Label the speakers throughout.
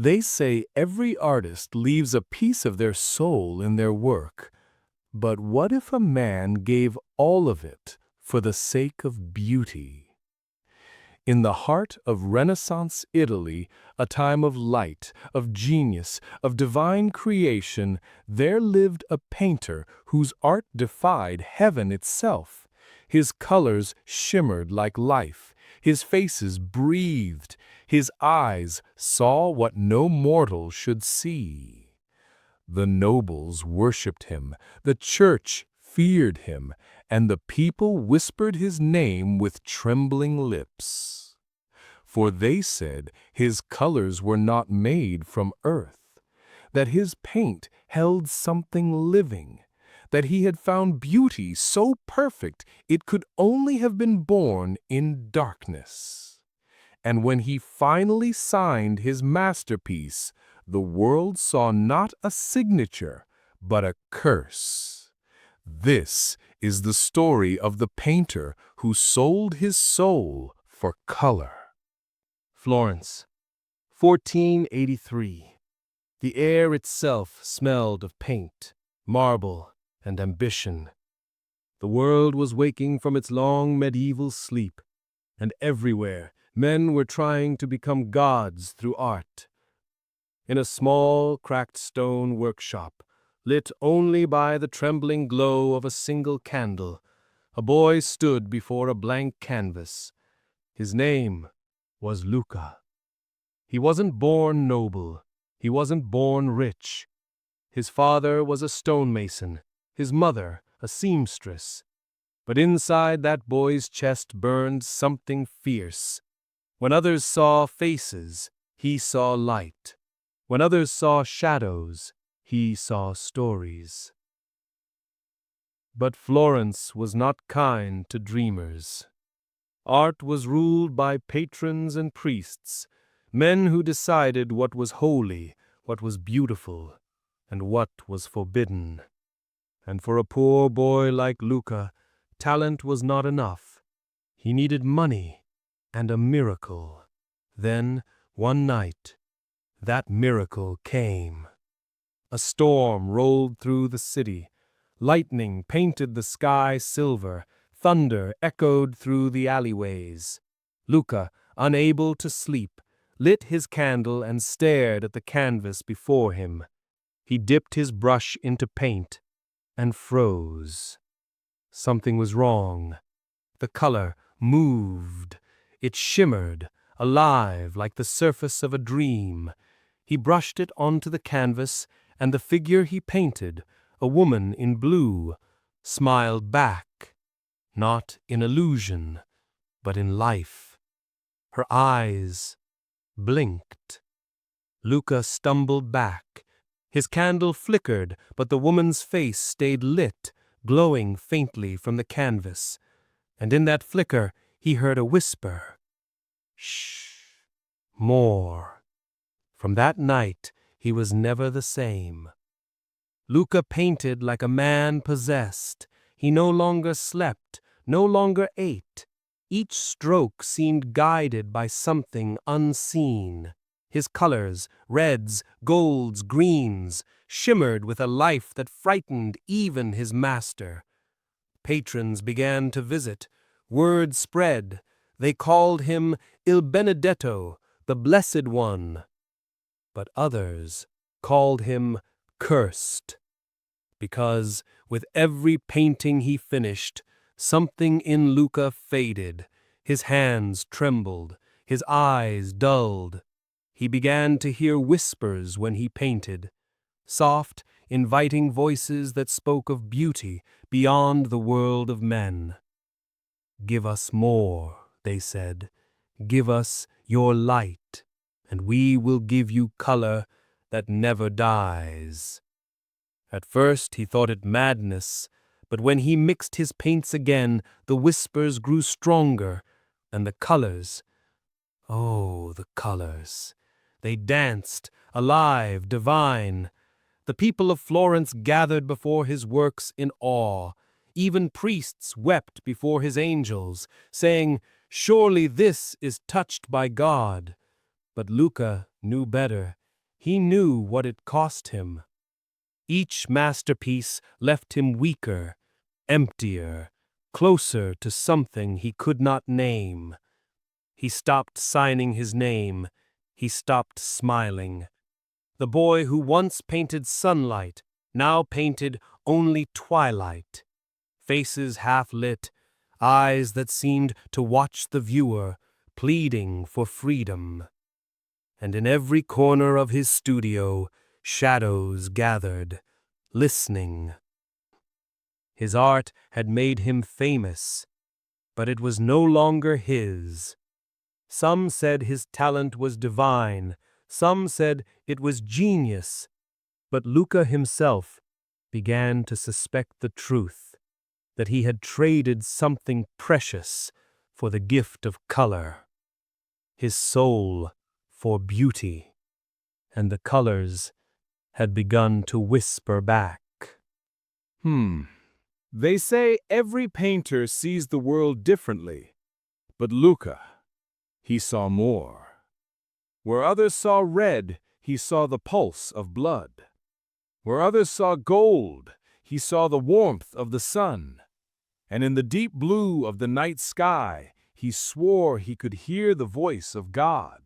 Speaker 1: They say every artist leaves a piece of their soul in their work. But what if a man gave all of it for the sake of beauty? In the heart of Renaissance Italy, a time of light, of genius, of divine creation, there lived a painter whose art defied heaven itself. His colors shimmered like life, his faces breathed, his eyes saw what no mortal should see. The nobles worshipped him, the church feared him, and the people whispered his name with trembling lips. For they said his colors were not made from earth, that his paint held something living, that he had found beauty so perfect it could only have been born in darkness. And when he finally signed his masterpiece, the world saw not a signature, but a curse. This is the story of the painter who sold his soul for color.
Speaker 2: Florence, 1483. The air itself smelled of paint, marble, and ambition. The world was waking from its long medieval sleep, and everywhere men were trying to become gods through art. In a small, cracked stone workshop, lit only by the trembling glow of a single candle, a boy stood before a blank canvas. His name was Luca. He wasn't born noble. He wasn't born rich. His father was a stonemason, his mother a seamstress. But inside that boy's chest burned something fierce. When others saw faces, he saw light. When others saw shadows, he saw stories. But Florence was not kind to dreamers. Art was ruled by patrons and priests, men who decided what was holy, what was beautiful, and what was forbidden. And for a poor boy like Luca, talent was not enough. He needed money and a miracle. Then, one night, that miracle came. A storm rolled through the city. Lightning painted the sky silver. Thunder echoed through the alleyways. Luca, unable to sleep, lit his candle and stared at the canvas before him. He dipped his brush into paint and froze. Something was wrong. The color moved. It shimmered, alive like the surface of a dream. He brushed it onto the canvas, and the figure he painted, a woman in blue, smiled back, not in illusion, but in life. Her eyes blinked. Luca stumbled back. His candle flickered, but the woman's face stayed lit, glowing faintly from the canvas. And in that flicker, he heard a whisper. Shh, more. From that night, he was never the same. Luca painted like a man possessed. He no longer slept, no longer ate. Each stroke seemed guided by something unseen. His colors, reds, golds, greens, shimmered with a life that frightened even his master. Patrons began to visit. Word spread. They called him Il Benedetto, the Blessed One. But others called him Cursed, because with every painting he finished, something in Luca faded. His hands trembled, his eyes dulled. He began to hear whispers when he painted, soft, inviting voices that spoke of beauty beyond the world of men. Give us more, they said. Give us your light, and we will give you color that never dies. At first he thought it madness, but when he mixed his paints again, the whispers grew stronger, and the colors, oh, the colors, they danced, alive, divine. The people of Florence gathered before his works in awe. Even priests wept before his angels, saying, "Surely this is touched by God." But Luca knew better. He knew what it cost him. Each masterpiece left him weaker, emptier, closer to something he could not name. He stopped signing his name. He stopped smiling. The boy who once painted sunlight now painted only twilight. Faces half lit, eyes that seemed to watch the viewer, pleading for freedom. And in every corner of his studio, shadows gathered, listening. His art had made him famous, but it was no longer his. Some said his talent was divine, some said it was genius, but Luca himself began to suspect the truth, that he had traded something precious for the gift of color, his soul for beauty, and the colors had begun to whisper back.
Speaker 1: They say every painter sees the world differently, but Luca, he saw more. Where others saw red, he saw the pulse of blood. Where others saw gold, he saw the warmth of the sun. And in the deep blue of the night sky, he swore he could hear the voice of God.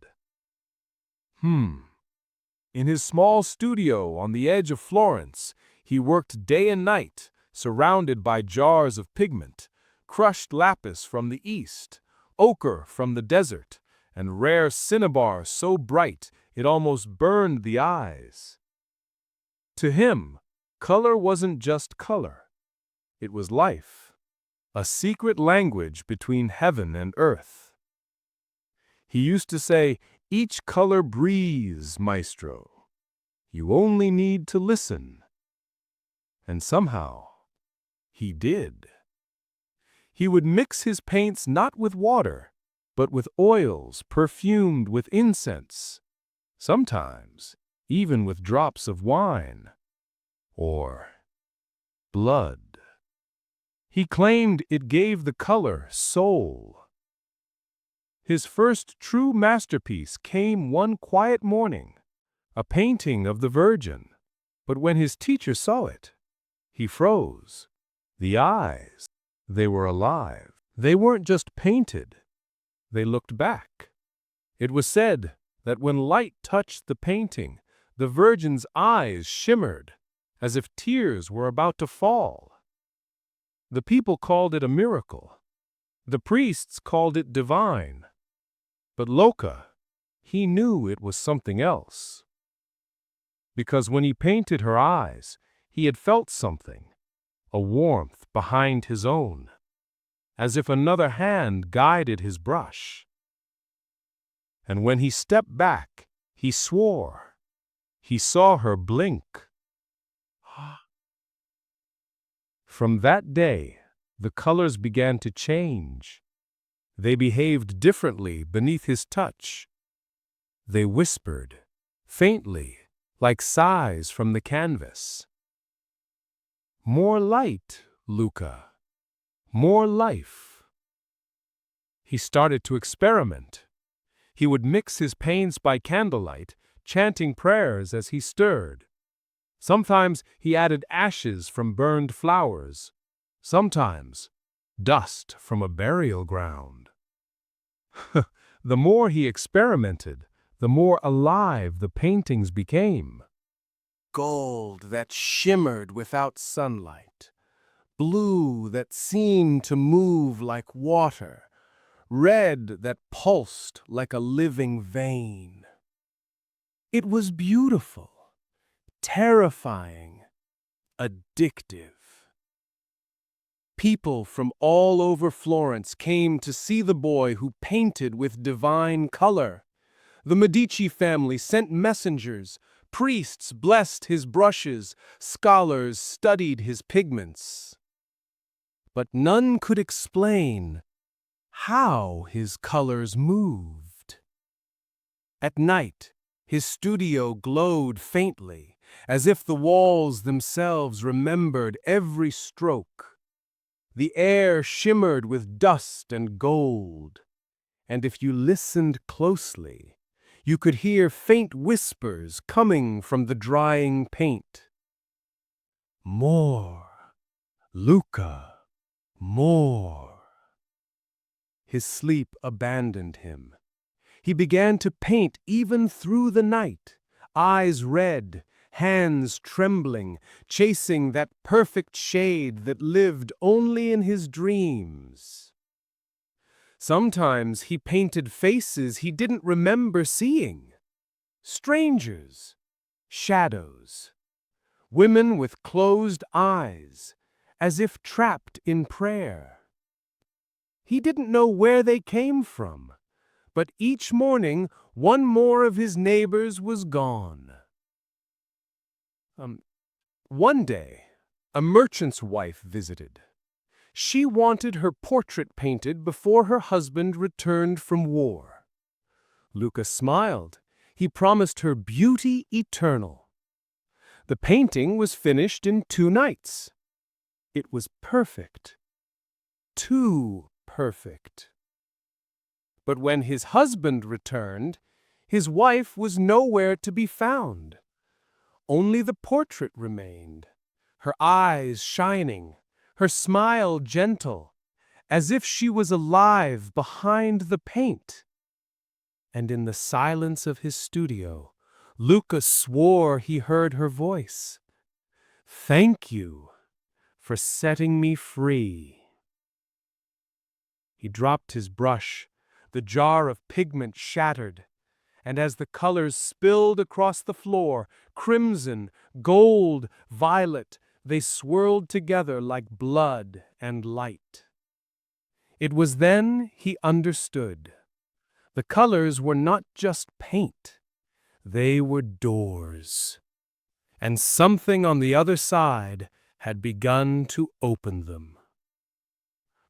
Speaker 1: In his small studio on the edge of Florence, he worked day and night, surrounded by jars of pigment, crushed lapis from the east, ochre from the desert, and rare cinnabar so bright it almost burned the eyes. To him, color wasn't just color. It was life, a secret language between heaven and earth. He used to say, "Each color breathes, maestro. You only need to listen." And somehow, he did. He would mix his paints not with water, but with oils perfumed with incense, sometimes even with drops of wine or blood. He claimed it gave the color soul. His first true masterpiece came one quiet morning, a painting of the Virgin. But when his teacher saw it, he froze. The eyes, they were alive. They weren't just painted. They looked back. It was said that when light touched the painting, the Virgin's eyes shimmered, as if tears were about to fall. The people called it a miracle. The priests called it divine. But Luca, he knew it was something else. Because when he painted her eyes, he had felt something, a warmth behind his own, as if another hand guided his brush. And when he stepped back, he swore. He saw her blink. From that day, the colors began to change. They behaved differently beneath his touch. They whispered, faintly, like sighs from the canvas. More light, Luca. More life. He started to experiment. He would mix his paints by candlelight, chanting prayers as he stirred. Sometimes he added ashes from burned flowers. Sometimes dust from a burial ground. The more he experimented, the more alive the paintings became. Gold that shimmered without sunlight, blue that seemed to move like water, red that pulsed like a living vein. It was beautiful, terrifying, addictive. People from all over Florence came to see the boy who painted with divine color. The Medici family sent messengers, priests blessed his brushes, scholars studied his pigments. But none could explain how his colors moved. At night, his studio glowed faintly, as if the walls themselves remembered every stroke. The air shimmered with dust and gold, and if you listened closely,
Speaker 2: You could hear faint whispers coming from the drying paint. More, Luca, more. His sleep abandoned him. He began to paint even through the night, eyes red, hands trembling, chasing that perfect shade that lived only in his dreams. Sometimes he painted faces he didn't remember seeing. Strangers, shadows, women with closed eyes, as if trapped in prayer. He didn't know where they came from, but each morning one more of his neighbors was gone. One day, a merchant's wife visited. She wanted her portrait painted before her husband returned from war. Luca smiled. He promised her beauty eternal. The painting was finished in 2 nights. It was perfect. Too perfect. But when his husband returned, his wife was nowhere to be found. Only the portrait remained, her eyes shining, her smile gentle, as if she was alive behind the paint. And in the silence of his studio, Luca swore he heard her voice. "Thank you for setting me free." He dropped his brush. The jar of pigment shattered, and as the colors spilled across the floor, crimson, gold, violet, they swirled together like blood and light. It was then he understood. The colors were not just paint. They were doors. And something on the other side had begun to open them.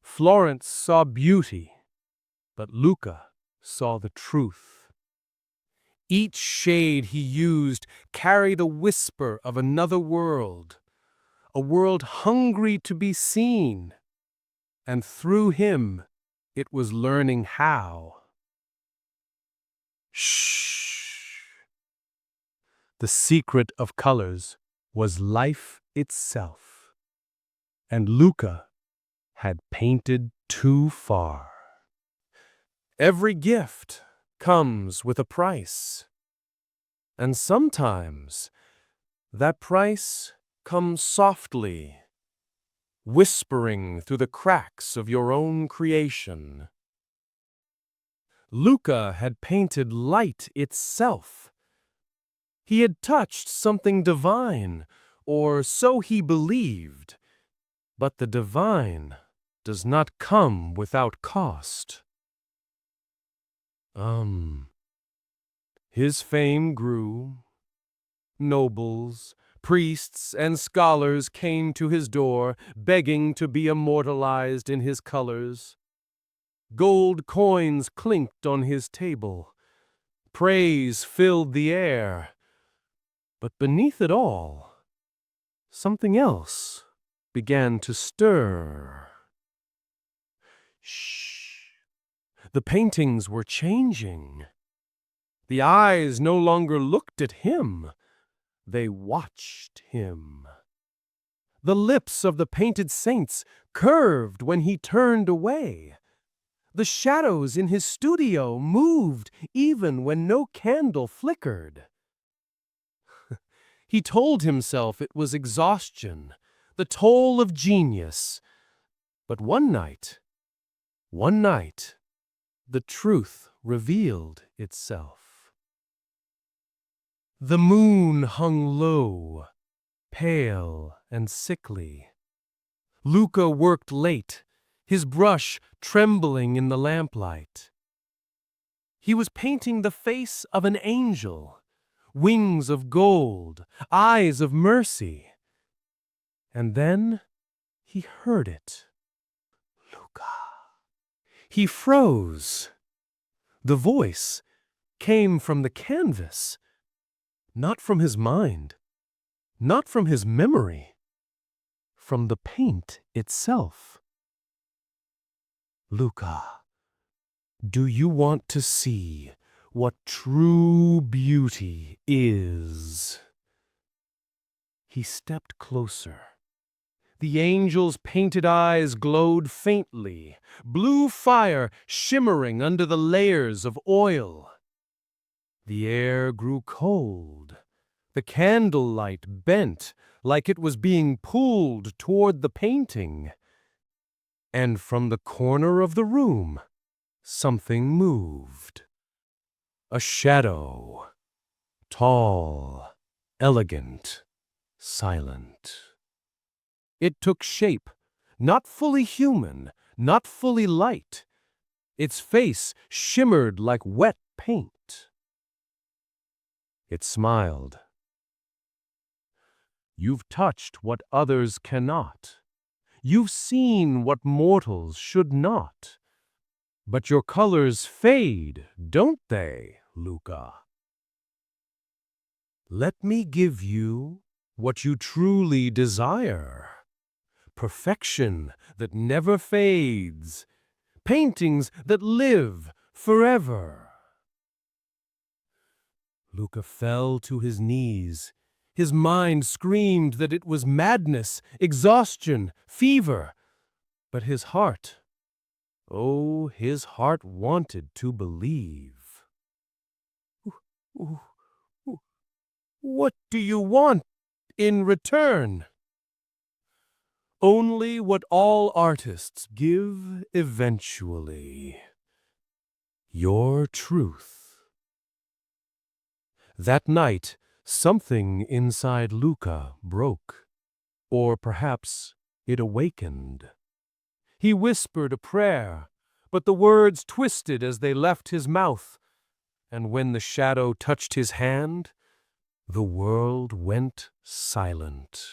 Speaker 2: Florence saw beauty, but Luca saw the truth. Each shade he used carried a whisper of another world, a world hungry to be seen, and through him it was learning how. Shh! The secret of colors was life itself, and Luca had painted too far. Every gift comes with a price, and sometimes that price comes softly, whispering through the cracks of your own creation. Luca had painted light itself. He had touched something divine, or so he believed. But the divine does not come without cost. His fame grew. Nobles, priests, and scholars came to his door, begging to be immortalized in his colors. Gold coins clinked on his table. Praise filled the air. But beneath it all, something else began to stir. Shh! The paintings were changing. The eyes no longer looked at him. They watched him. The lips of the painted saints curved when he turned away. The shadows in his studio moved even when no candle flickered. He told himself it was exhaustion, the toll of genius. But one night, the truth revealed itself. The moon hung low, pale and sickly. Luca worked late, his brush trembling in the lamplight. He was painting the face of an angel, wings of gold, eyes of mercy. And then he heard it. Luca. He froze. The voice came from the canvas, not from his mind, not from his memory, from the paint itself. Luca, do you want to see what true beauty is. He stepped closer. The angel's painted eyes glowed faintly, blue fire shimmering under the layers of oil. The air grew cold. The candlelight bent like it was being pulled toward the painting. And from the corner of the room, something moved. A shadow, tall, elegant, silent. It took shape, not fully human, not fully light. Its face shimmered like wet paint. It smiled. You've touched what others cannot. You've seen what mortals should not. But your colors fade, don't they, Luca? Let me give you what you truly desire. Perfection that never fades. Paintings that live forever. Luca fell to his knees. His mind screamed that it was madness, exhaustion, fever. But his heart, oh, his heart wanted to believe. What do you want in return? Only what all artists give eventually. Your truth. That night, something inside Luca broke. Or perhaps it awakened. He whispered a prayer, but the words twisted as they left his mouth. And when the shadow touched his hand, the world went silent.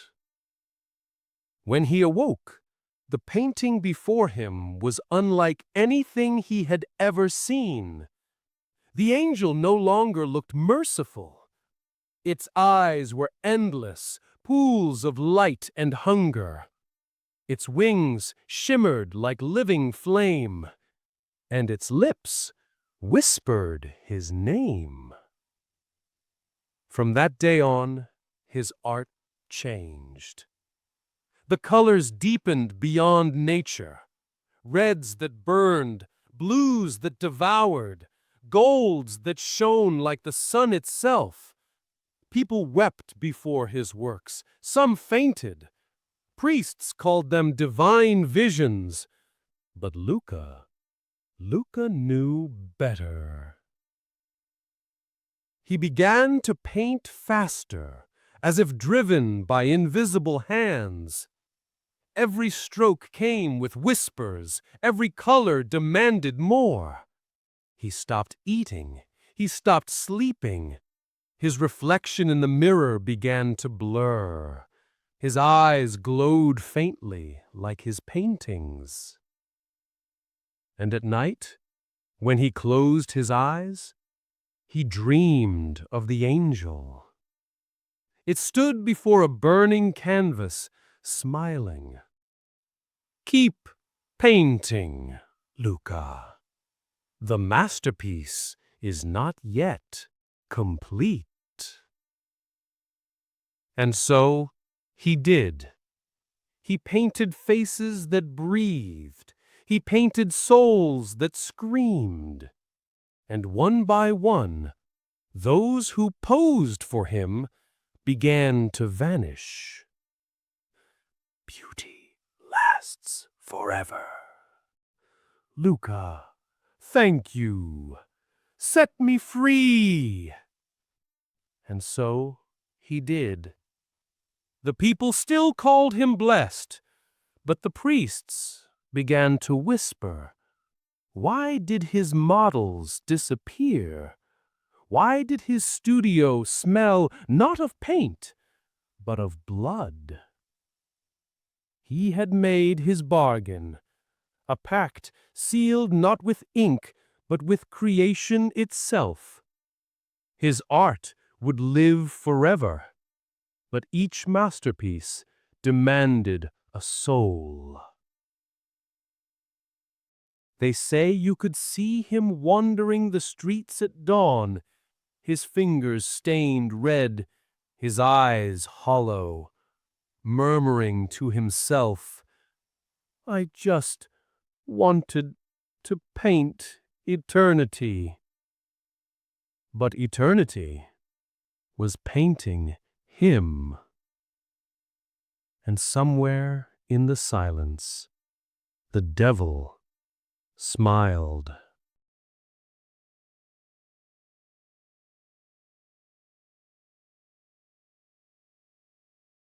Speaker 2: When he awoke, the painting before him was unlike anything he had ever seen. The angel no longer looked merciful. Its eyes were endless, pools of light and hunger. Its wings shimmered like living flame, and its lips whispered his name. From that day on, his art changed. The colors deepened beyond nature. Reds that burned, blues that devoured, golds that shone like the sun itself. People wept before his works. Some fainted. Priests called them divine visions. But Luca knew better. He began to paint faster, as if driven by invisible hands. Every stroke came with whispers. Every color demanded more. He stopped eating. He stopped sleeping. His reflection in the mirror began to blur. His eyes glowed faintly like his paintings. And at night, when he closed his eyes, he dreamed of the angel. It stood before a burning canvas, smiling. Keep painting, Luca. The masterpiece is not yet complete. And so he did. He painted faces that breathed. He painted souls that screamed. And one by one, those who posed for him began to vanish. Beauty lasts forever. Luca, thank you. Set me free. And so he did. The people still called him blessed, but the priests began to whisper. Why did his models disappear? Why did his studio smell not of paint, but of blood? He had made his bargain, a pact sealed not with ink, but with creation itself. His art would live forever, but each masterpiece demanded a soul. They say you could see him wandering the streets at dawn, his fingers stained red, his eyes hollow, murmuring to himself, "I just wanted to paint eternity." But eternity was painting him. And somewhere in the silence, the devil smiled.